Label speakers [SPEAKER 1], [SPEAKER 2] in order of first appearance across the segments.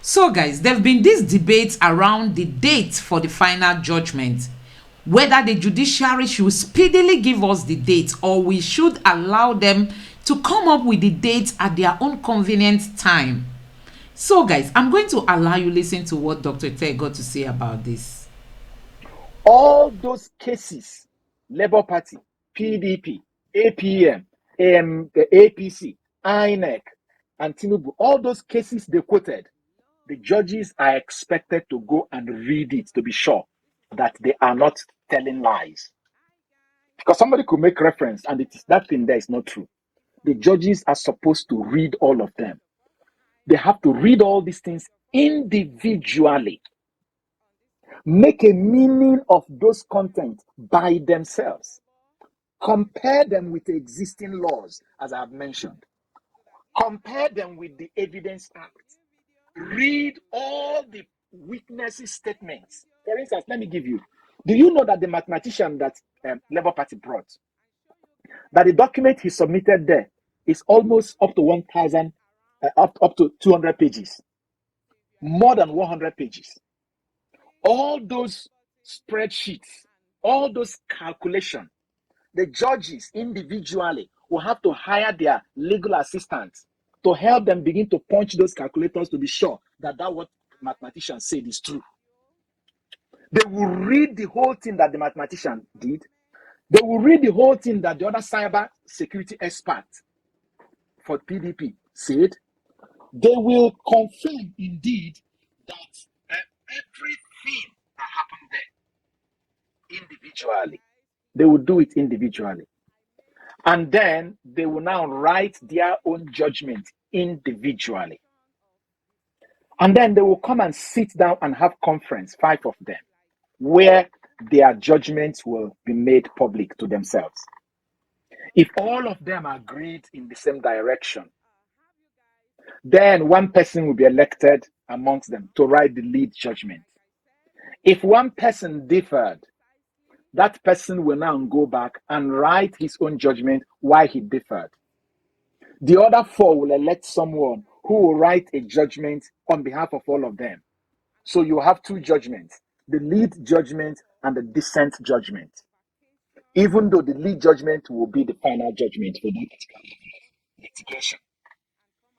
[SPEAKER 1] So, guys, there have been these debates around the date for the final judgment, whether the judiciary should speedily give us the date or we should allow them to come up with the date at their own convenient time. So, guys, I'm going to allow you listen to what Dr. Ted got to say about this.
[SPEAKER 2] All those cases, Labour Party, PDP, APM, APC, INEC, and Tinubu, all those cases they quoted, the judges are expected to go and read it to be sure that they are not telling lies. Because somebody could make reference and it is that thing there is not true. The judges are supposed to read all of them. They have to read all these things individually, make a meaning of those content by themselves, compare them with the existing laws, as I have mentioned, compare them with the Evidence Act, read all the witnesses' statements. For instance, let me give you, do you know that the mathematician that Labour Party brought, that the document he submitted there is almost up to 1,000, up to 200 pages, more than 100 pages. All those spreadsheets, all those calculations, the judges individually will have to hire their legal assistants to help them begin to punch those calculators to be sure that what mathematician said is true. They will read the whole thing that the mathematician did. They will read the whole thing that the other cyber security expert for PDP said. They will confirm indeed that everything that happened there individually. They will do it individually. And then they will now write their own judgment individually. And then they will come and sit down and have conference, 5 of them, where their judgments will be made public to themselves. If all of them agreed in the same direction, then one person will be elected amongst them to write the lead judgment. If one person differed, that person will now go back and write his own judgment why he differed. The other 4 will elect someone who will write a judgment on behalf of all of them. So you have 2 judgments, the lead judgment and the dissent judgment. Even though the lead judgment will be the final judgment for that particular litigation.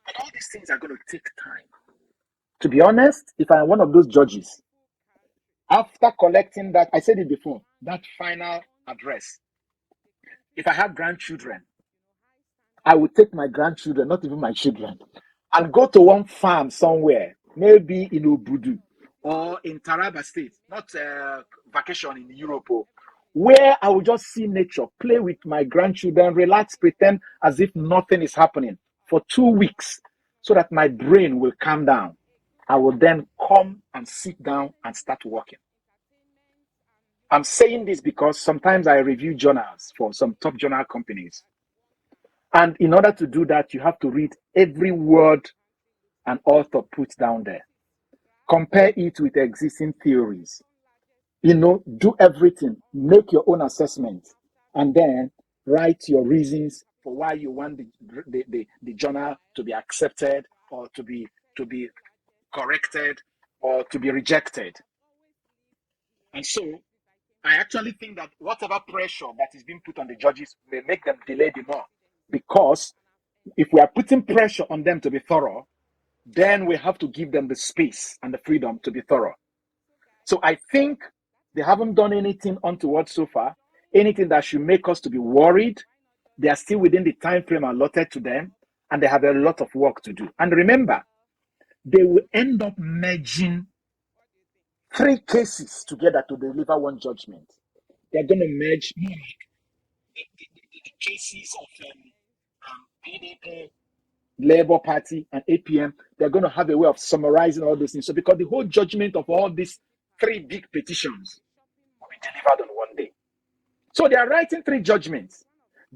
[SPEAKER 2] But all these things are going to take time. To be honest, if I'm one of those judges, after collecting that, I said it before, that final address, if I have grandchildren, I would take my grandchildren, not even my children, and go to one farm somewhere, maybe in Obudu or in Taraba State, not vacation in Europe, where I will just see nature, play with my grandchildren, relax, pretend as if nothing is happening for 2 weeks so that my brain will calm down. I will then come and sit down and start working. I'm saying this because sometimes I review journals for some top journal companies. And in order to do that, you have to read every word an author puts down there. Compare it with existing theories. Do everything, make your own assessment, and then write your reasons for why you want the journal to be accepted or to be corrected or to be rejected. And so I actually think that whatever pressure that is being put on the judges may make them delay the more. Because if we are putting pressure on them to be thorough, then we have to give them the space and the freedom to be thorough. So I think they haven't done anything untoward so far, anything that should make us to be worried. They are still within the time frame allotted to them, and they have a lot of work to do. And remember, they will end up merging 3 cases together to deliver one judgment. They're going to merge the cases of PDP, Labour Party, and APM. They're going to have a way of summarizing all those things. So because the whole judgment of all these 3 big petitions will be delivered on one day. So they are writing 3 judgments.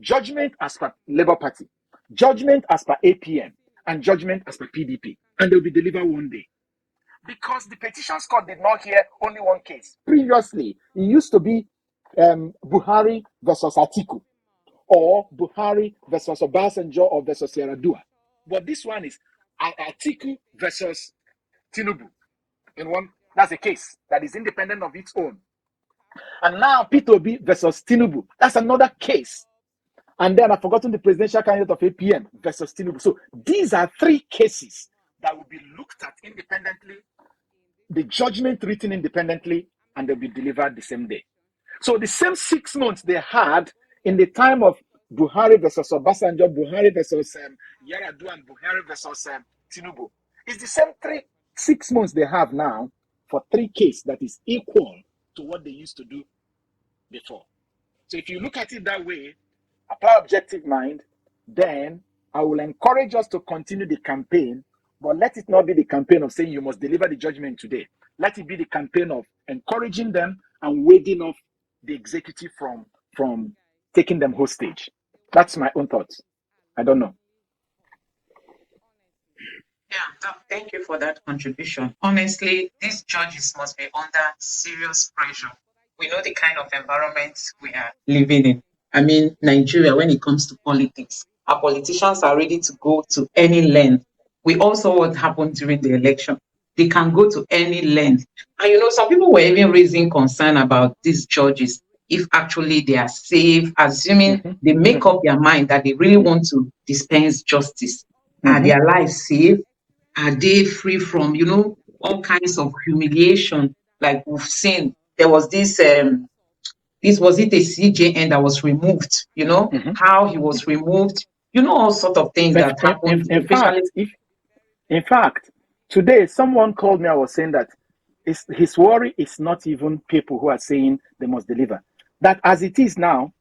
[SPEAKER 2] Judgment as per Labour Party, judgment as per APM, and judgment as per PDP. And they'll be delivered one day. Because the petitions court did not hear only one case. Previously, it used to be Buhari versus Atiku, or Buhari versus Obasanjo or versus Yar'Adua. But this one is Atiku versus Tinubu in one. That's a case that is independent of its own. And now Peter Obi versus Tinubu. That's another case. And then I've forgotten the presidential candidate of APM versus Tinubu. So these are three cases that will be looked at independently, the judgment written independently, and they'll be delivered the same day. So the same 6 months they had in the time of Buhari versus Obasanjo, Buhari versus Yar'Adua, and Buhari versus Tinubu, it's the same 6 months they have now for three cases that is equal to what they used to do before. So if you look at it that way, apply objective mind, then I will encourage us to continue the campaign, but let it not be the campaign of saying you must deliver the judgment today. Let it be the campaign of encouraging them and warding off the executive from taking them hostage. That's my own thoughts. I don't know.
[SPEAKER 1] Yeah, thank you for that contribution. Honestly, these judges must be under serious pressure. We know the kind of environment we are living in. I mean, Nigeria, when it comes to politics, our politicians are ready to go to any length. We all saw what happened during the election. They can go to any length. And some people were even raising concern about these judges, if actually they are safe, assuming they make up their mind that they really want to dispense justice. Are their lives safe? Are they free from, all kinds of humiliation? Like we've seen, there was this was it a CJN that was removed, how he was removed, all sort of things that happened, especially.
[SPEAKER 2] In fact, today someone called me. I was saying that his worry is not even people who are saying they must deliver. That as it is now,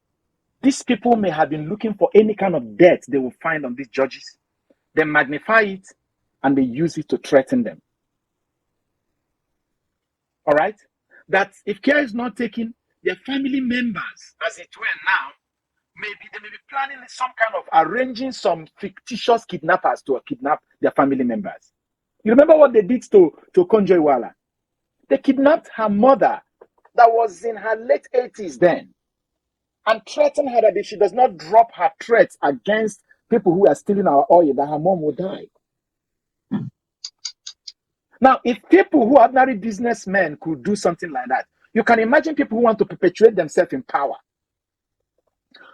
[SPEAKER 2] these people may have been looking for any kind of debt they will find on these judges. They magnify it and they use it to threaten them. All right? That if care is not taken, their family members, as it were now, they may be planning some kind of arranging some fictitious kidnappers to kidnap their family members. You remember what they did to Konjo Iweala? They kidnapped her mother that was in her late 80s then and threatened her that if she does not drop her threats against people who are stealing our oil, that her mom will die. Now, if people who are ordinary businessmen could do something like that, you can imagine people who want to perpetuate themselves in power.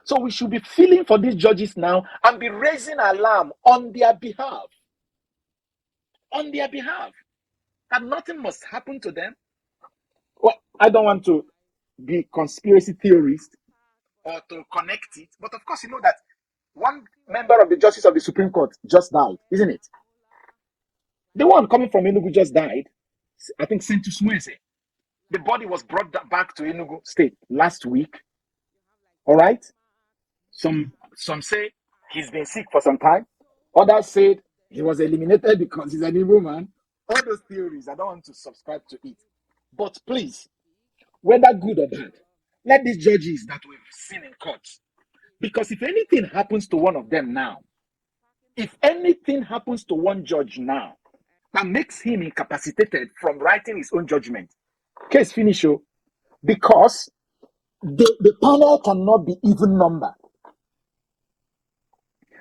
[SPEAKER 2] So we should be feeling for these judges now and be raising alarm on their behalf. On their behalf. That nothing must happen to them. Well, I don't want to be conspiracy theorist or to connect it, but of course you know that one member of the Justice of the Supreme Court just died, isn't it? The one coming from Enugu just died. I think Sentu Smweze. The body was brought back to Enugu State last week. All right? Some say he's been sick for some time. Others said he was eliminated because he's an evil man. All those theories, I don't want to subscribe to it. But please, whether good or bad, let these judges that we've seen in courts, because if anything happens to one of them now, if anything happens to one judge now, that makes him incapacitated from writing his own judgment, case finish, because the panel cannot be even number.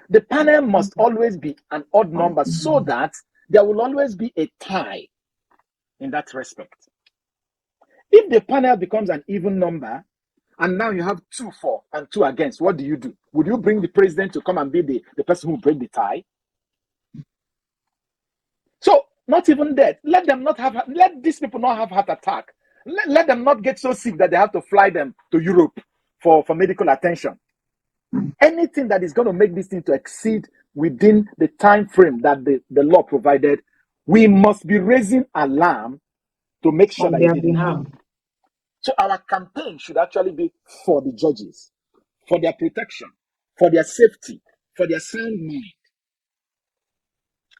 [SPEAKER 2] The panel must always be an odd number so that there will always be a tie in that respect. If the panel becomes an even number, and now you have 2 for and 2 against, what do you do? Would you bring the president to come and be the person who break the tie? So, not even that. Let these people not have heart attack. Let them not get so sick that they have to fly them to Europe for medical attention. Anything that is going to make this thing to exceed within the time frame that the law provided, we must be raising alarm to make sure that it didn't happen. So our campaign should actually be for the judges, for their protection, for their safety, for their sound mind.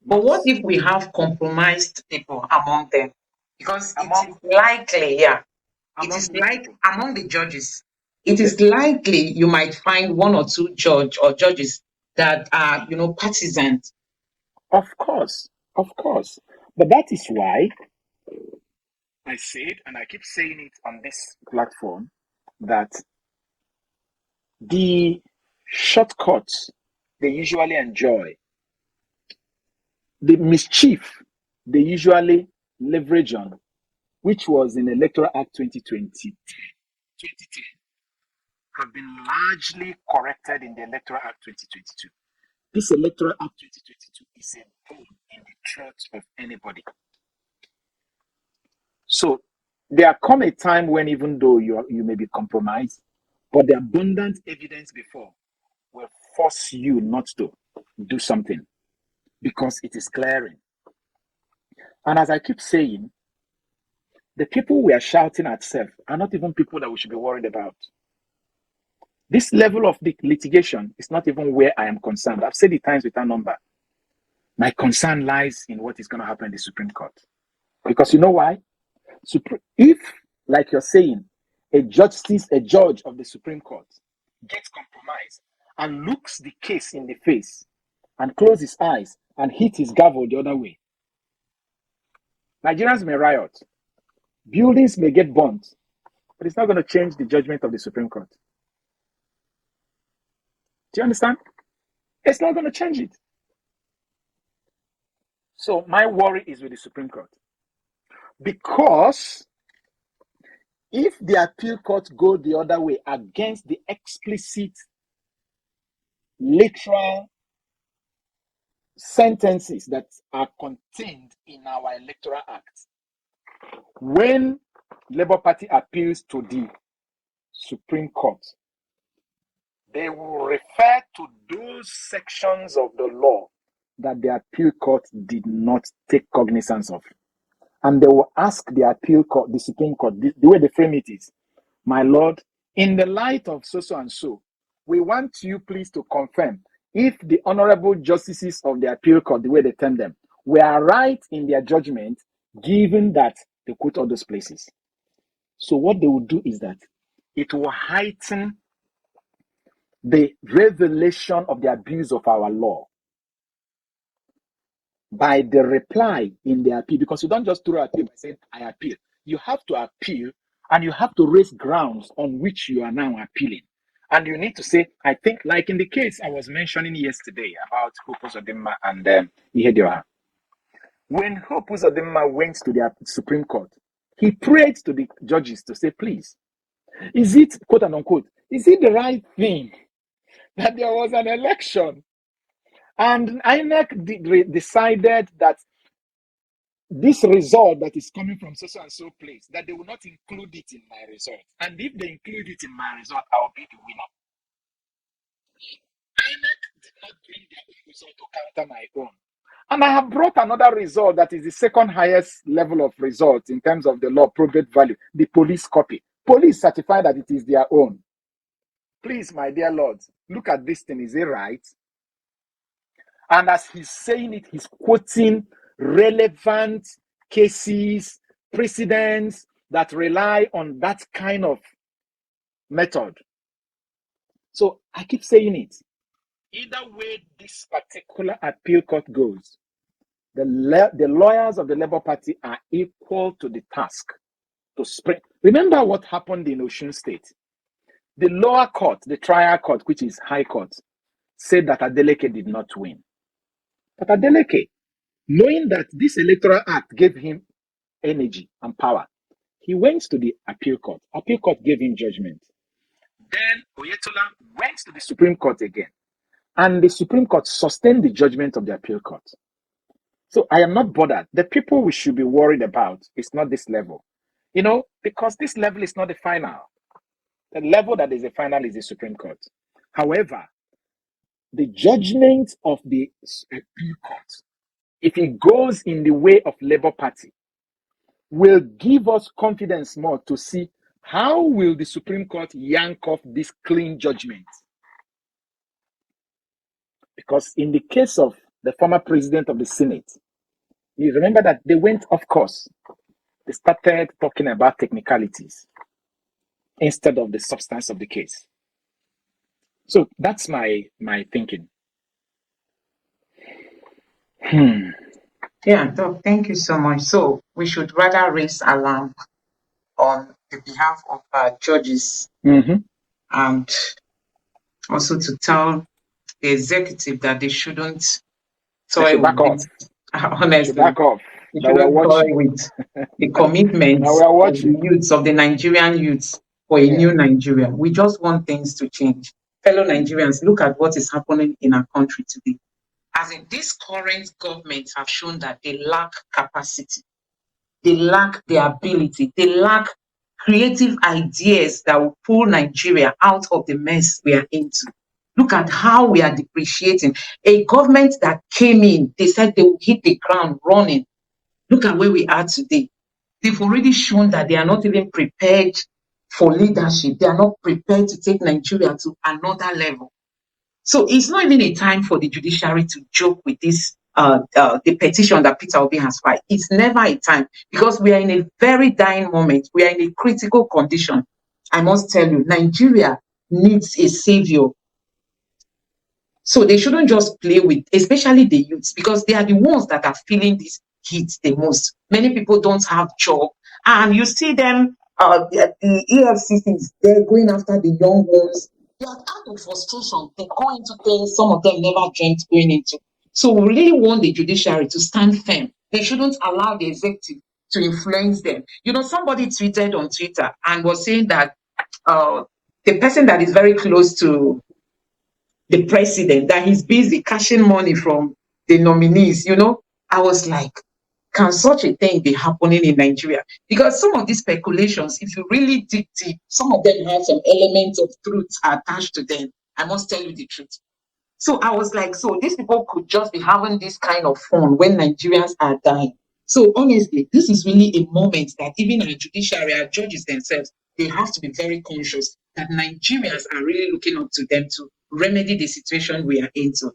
[SPEAKER 1] But what if we have compromised people among them? Because it is likely, it is like among the judges, it is likely you might find 1 or 2 judges that are, partisans.
[SPEAKER 2] Of course. But that is why I said, and I keep saying it on this platform, that the shortcuts they usually enjoy, the mischief they usually leverage on, which was in Electoral Act 2010, have been largely corrected in the Electoral Act 2022. This Electoral Act 2022 is a bone in the throat of anybody. So there come a time when, even though you may be compromised, but the abundant evidence before will force you not to do something because it is glaring. And as I keep saying, the people we are shouting at are not even people that we should be worried about. This level of the litigation is not even where I am concerned. I've said it times without number. My concern lies in what is going to happen in the Supreme Court. Because you know why? If, like you're saying, a judge of the Supreme Court gets compromised and looks the case in the face and close his eyes and hit his gavel the other way, Nigerians may riot, buildings may get burnt, but it's not going to change the judgment of the Supreme Court. Do you understand? It's not going to change it. So my worry is with the Supreme Court. Because if the appeal court go the other way against the explicit, literal sentences that are contained in our Electoral Act, when Labour Party appeals to the Supreme Court, they will refer to those sections of the law that the appeal court did not take cognizance of. And they will ask the appeal court, the Supreme Court, the way they frame it is, my lord, in the light of so and so, we want you please to confirm if the honorable justices of the appeal court, the way they term them, were right in their judgment, given that they quote all those places. So what they will do is that it will heighten the revelation of the abuse of our law by the reply in the appeal, because you don't just throw appeal by saying, I appeal. You have to appeal and you have to raise grounds on which you are now appealing. And you need to say, I think, like in the case I was mentioning yesterday about Hope Uzodinma and Ihedioha. When Hope Uzodinma went to the Supreme Court, he prayed to the judges to say, please, is it, quote and unquote, is it the right thing that there was an election and INEC decided that this result that is coming from so and so place, that they will not include it in my result. And if they include it in my result, I will be the winner. INEC did not bring their own result to counter my own. And I have brought another result that is the second highest level of result in terms of the law probate value, the police copy. Police certify that it is their own. Please, my dear lords, look at this thing. Is it right? And as he's saying it, he's quoting relevant cases, precedents that rely on that kind of method. So I keep saying it. Either way this particular appeal court goes, the lawyers of the Labour Party are equal to the task to spring. Remember what happened in Osun State. The lower court, the trial court, which is High Court, said that Adeleke did not win. But Adeleke, knowing that this Electoral Act gave him energy and power, he went to the appeal court. Appeal court gave him judgment. Then Oyetola went to the Supreme Court again. And the Supreme Court sustained the judgment of the appeal court. So I am not bothered. The people we should be worried about is not this level. Because this level is not the final. The level that is the final is the Supreme Court. However, the judgment of the appeal court, if it goes in the way of Labour Party, will give us confidence more to see how will the Supreme Court yank off this clean judgment. Because in the case of the former president of the Senate, you remember that they went off course. They started talking about technicalities instead of the substance of the case. So that's my thinking.
[SPEAKER 1] Yeah, Doc, thank you so much. So we should rather raise alarm on the behalf of our judges, and also to tell the executive that they shouldn't toy with it. Honestly,
[SPEAKER 2] back off.
[SPEAKER 1] You
[SPEAKER 2] Now we are
[SPEAKER 1] shouldn't toy
[SPEAKER 2] watching.
[SPEAKER 1] with the
[SPEAKER 2] Now we
[SPEAKER 1] commitments
[SPEAKER 2] are
[SPEAKER 1] of the
[SPEAKER 2] watching.
[SPEAKER 1] youths, of the Nigerian youths for a
[SPEAKER 2] Yeah.
[SPEAKER 1] new Nigeria. We just want things to change. Fellow Nigerians, look at what is happening in our country today. As in, this current government have shown that they lack capacity, they lack the ability, they lack creative ideas that will pull Nigeria out of the mess we are into. Look at how we are depreciating. A government that came in, they said they will hit the ground running. Look at where we are today. They've already shown that they are not even prepared for leadership. They are not prepared to take Nigeria to another level. So it's not even a time for the judiciary to joke with this, the petition that Peter Obi has filed. It's never a time because we are in a very dying moment. We are in a critical condition. I must tell you, Nigeria needs a savior. So they shouldn't just play with, especially the youths, because they are the ones that are feeling this heat the most. Many people don't have job, and you see them. The EFCC is there going after the young ones. They are out of frustration. They go into things some of them never dreamt going into. So we really want the judiciary to stand firm. They shouldn't allow the executive to influence them. You know, somebody tweeted on Twitter and was saying that the person that is very close to the president, that he's busy cashing money from the nominees. You know, I was like, can such a thing be happening in Nigeria? Because some of these speculations, if you really dig deep, some of them have some elements of truth attached to them. I must tell you the truth. So I was like, so these people could just be having this kind of fun when Nigerians are dying. So honestly, this is really a moment that even our judiciary, our judges themselves, they have to be very conscious that Nigerians are really looking up to them to remedy the situation we are into.